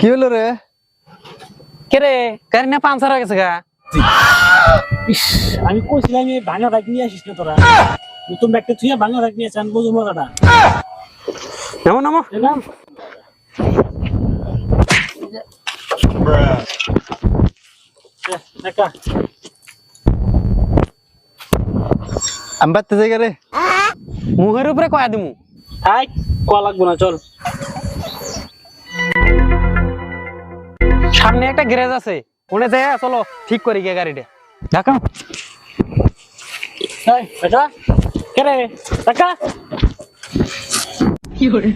কি হলো রে? কে রে গাড়ি না পাঞ্চার হয়ে গেছে গা। ইস, আমি কইছিলাম এই ভাঙা বাইক নিয়ে আসিস না তোরা। নতুন ব্যাগটা তুই ভাঙা বাইক নিয়ে চান বোঝো মজাটা। নামো নামো। এলাম দেখা আমি বাড়তে যাই রে। মুখের উপরে কয়া দিমু। হাই কোয়া লাগবো না, চল। সামনে একটা গ্যারেজ আছে, ওনে যায় চলো ঠিক করি গিয়ে গাড়িটা। ঢাকা হাই বেটা, কে রে দেখা কি করে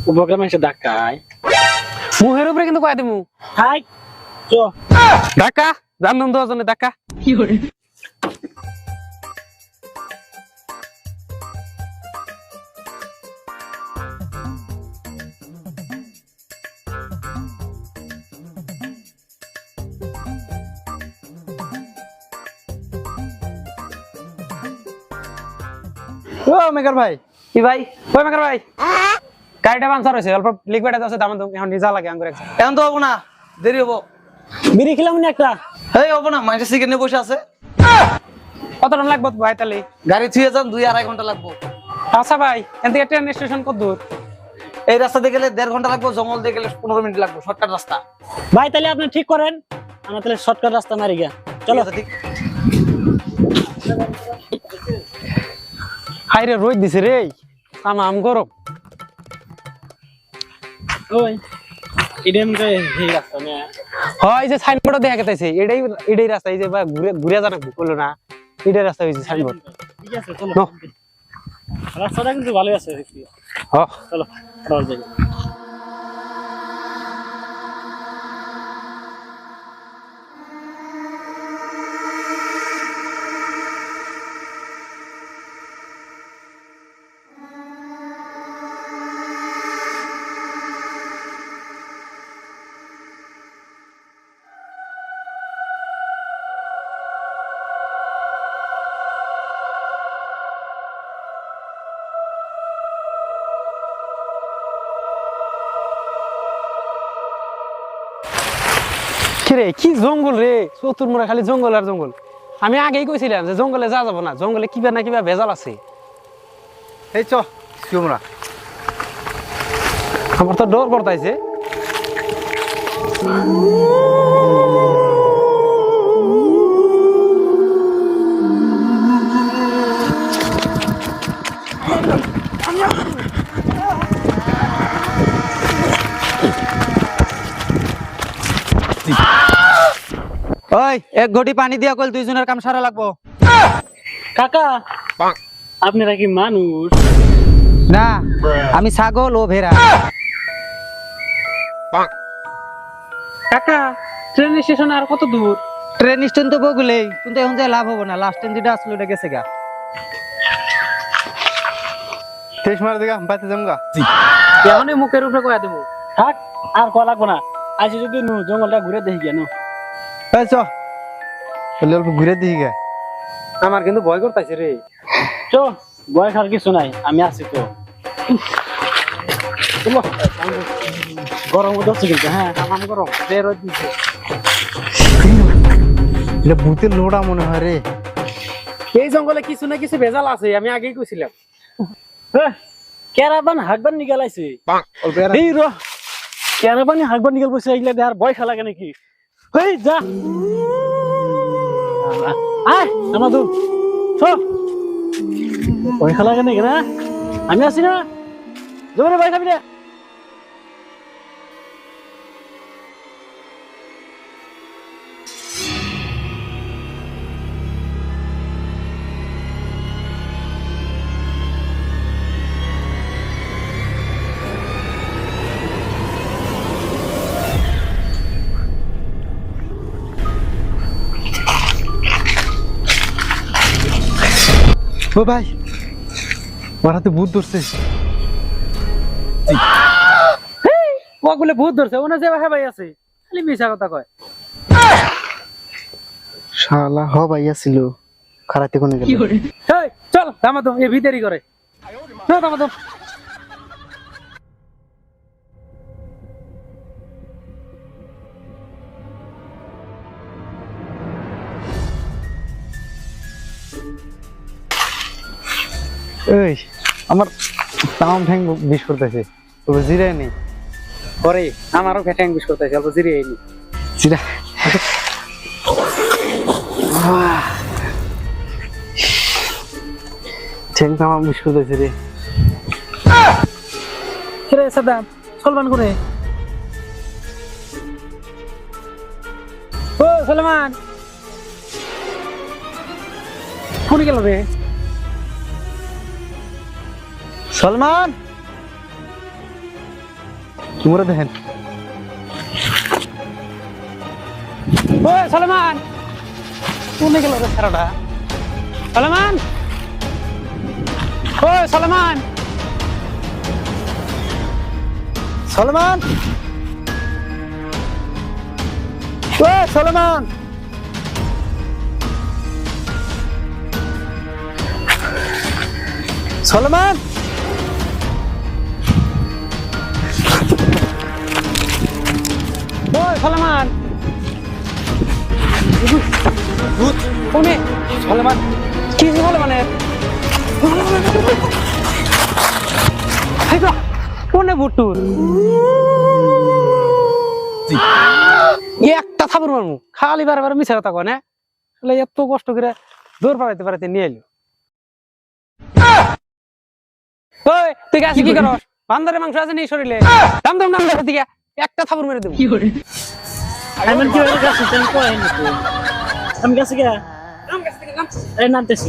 উপগ্রামে এসে ধাক্কায়। মুখের উপরে কিন্তু কয়া দিমু। হাই চ ধাক্কা জানলাম তো জন্য ধাক্কা কি করে। ও মেকার ভাই, কি ভাই কই মাকার ভাই, গাড়িটা পাঞ্চার হয়েছে, অল্প লিকুইড আছে দাম দাম এখন নিজা লাগে আঙ্গুর একদম। এখন তো হবো না, দেরি হবো। বিড়ি খেলাম না একটা। এই হবো না, মাইন্ডের সিগারেট নিয়ে বসে আছে। কত টাইম লাগবে ভাই তাহলে? গাড়ি ছুঁয়ে যান 2-2.5 ঘন্টা লাগবো। আচ্ছা ভাই, এখান থেকে ট্রেন স্টেশন কত দূর? এই রাস্তা দিয়ে গেলে 1.5 ঘন্টা লাগবো, জঙ্গল দিয়ে গেলে 15 মিনিট লাগবো, শর্টকাট রাস্তা। ভাই তাহলে আপনি ঠিক করেন, আমরা তাহলে শর্টকাট রাস্তা মারি গা। চলো ঠিক। হাই রে রোদ দিছে রে, আম গরম। ওই ইডেন রে এই রাস্তা না। হয় যে সাইনবোর্ড দেখা গেছে, এটাই রাস্তা, এই যে বা ঘুরে ঘুরে জানা বললো না, এটাই রাস্তা হয়েছে সাইনবোর্ড। ঠিক আছে চলো। নো। রাস্তাটা কিন্তু ভালো আছে দেখছি। হ চলো চল যাই। রে কি জঙ্গল রে, চতুর্মুড়া খালি জঙ্গল আর জঙ্গল। আমি আগেই কইছিলাম যে জঙ্গলে যা যাবো না, জঙ্গলে কিবা না কিবা ভেজাল আছে। এই চ শিবমরা, আমার তো ডর করতাইছে। ওই 1 ঘটি পানি দিয়া কল 2 জনের কাম সারা লাগবো। কাকা আপনারা কি মানুষ? না, আমি ছাগল ও ভেড়া। কাকা ট্রেন স্টেশন আর কত দূর? ট্রেন স্টেশন তো বগুলেই, কিন্তু এখন যে লাভ হবে না, লাস্ট ট্রেন যেটা আসলে ওটা গেছে গা। তেজ মার দিগা বাইতে যামগা। এখন মুখের উপরে কয়া দেবো। থাক আর কোয়া লাগবো না, আইসি যদি নু জঙ্গলটা ঘুরে দেখি কেন। এই চ বলে অল্প ঘুরে দিই গে। আমার কিন্তু ভয় করতাইছে রে। চো বয়স আর কিছু নাই, আমি আছি তো। চলো, গরম হচ্ছে কিন্তু। হ্যাঁ আমার গরম রে, রোদ দিছে। এটা ভূতের লোড়া মনে হয় রে। এই জঙ্গলে কিছু না কিছু ভেজাল আছে, আমি আগেই কইছিলাম। কেরাবান হাকবান নিগালাইছে। অল্প এই র কেরাবান হাকবান নিগাল বসে এইগুলা দেয়ার ভয় খেলা কেন কি? এই যা আয় আমার দু ভয় খেলা কেন না, আমি আছি না, জোরে ভয় খাবি না। ও ভাই, মারাতে ভূত ধরছে। ওগুলো ভূত ধরছে, ওনা যে ভাই আছে খালি মিছা কথা কয়। শালা হ ভাইয়া ছিল খারাতে কোনে গেল। এই চল দামাদম, এ ভিতরি করে। না দামাদম। এই আমার তাম ঠ্যাং বিষ করতেছে তোর জিরে নেই পরে আমারও ঠ্যাং বিষ করতেছে অল্প জিরিয়ে নি জিরা ঠ্যাং তাম বিষ করতেছে রে কিরে সাদাম সলমান করে ও সলমান ফোন গেল রে সলমান তোমরা দেখেন ও সলমান কোনে গেল রে সারাটা সলমান ও সলমান সলমান ও সলমান সলমান ও সলমান ভূত কোনে সলমান কি সলমানের কোনে ভূতুর একটা থাপুর মারমু খালি বারবার মিছা কথা কনে এত কষ্ট করে দৌড় পাড়াইতে পারাইতে নিয়ে এলো ওই তুই গাছে কি করস বান্দারের মাংস আছে নি শরীরে দাম দাম দাম দেখো দিকে একটা থাপুর মেরে দেবো আমি কি হয়ে গেছে তুমি কই আমি গেছে গা আমি নামতেছি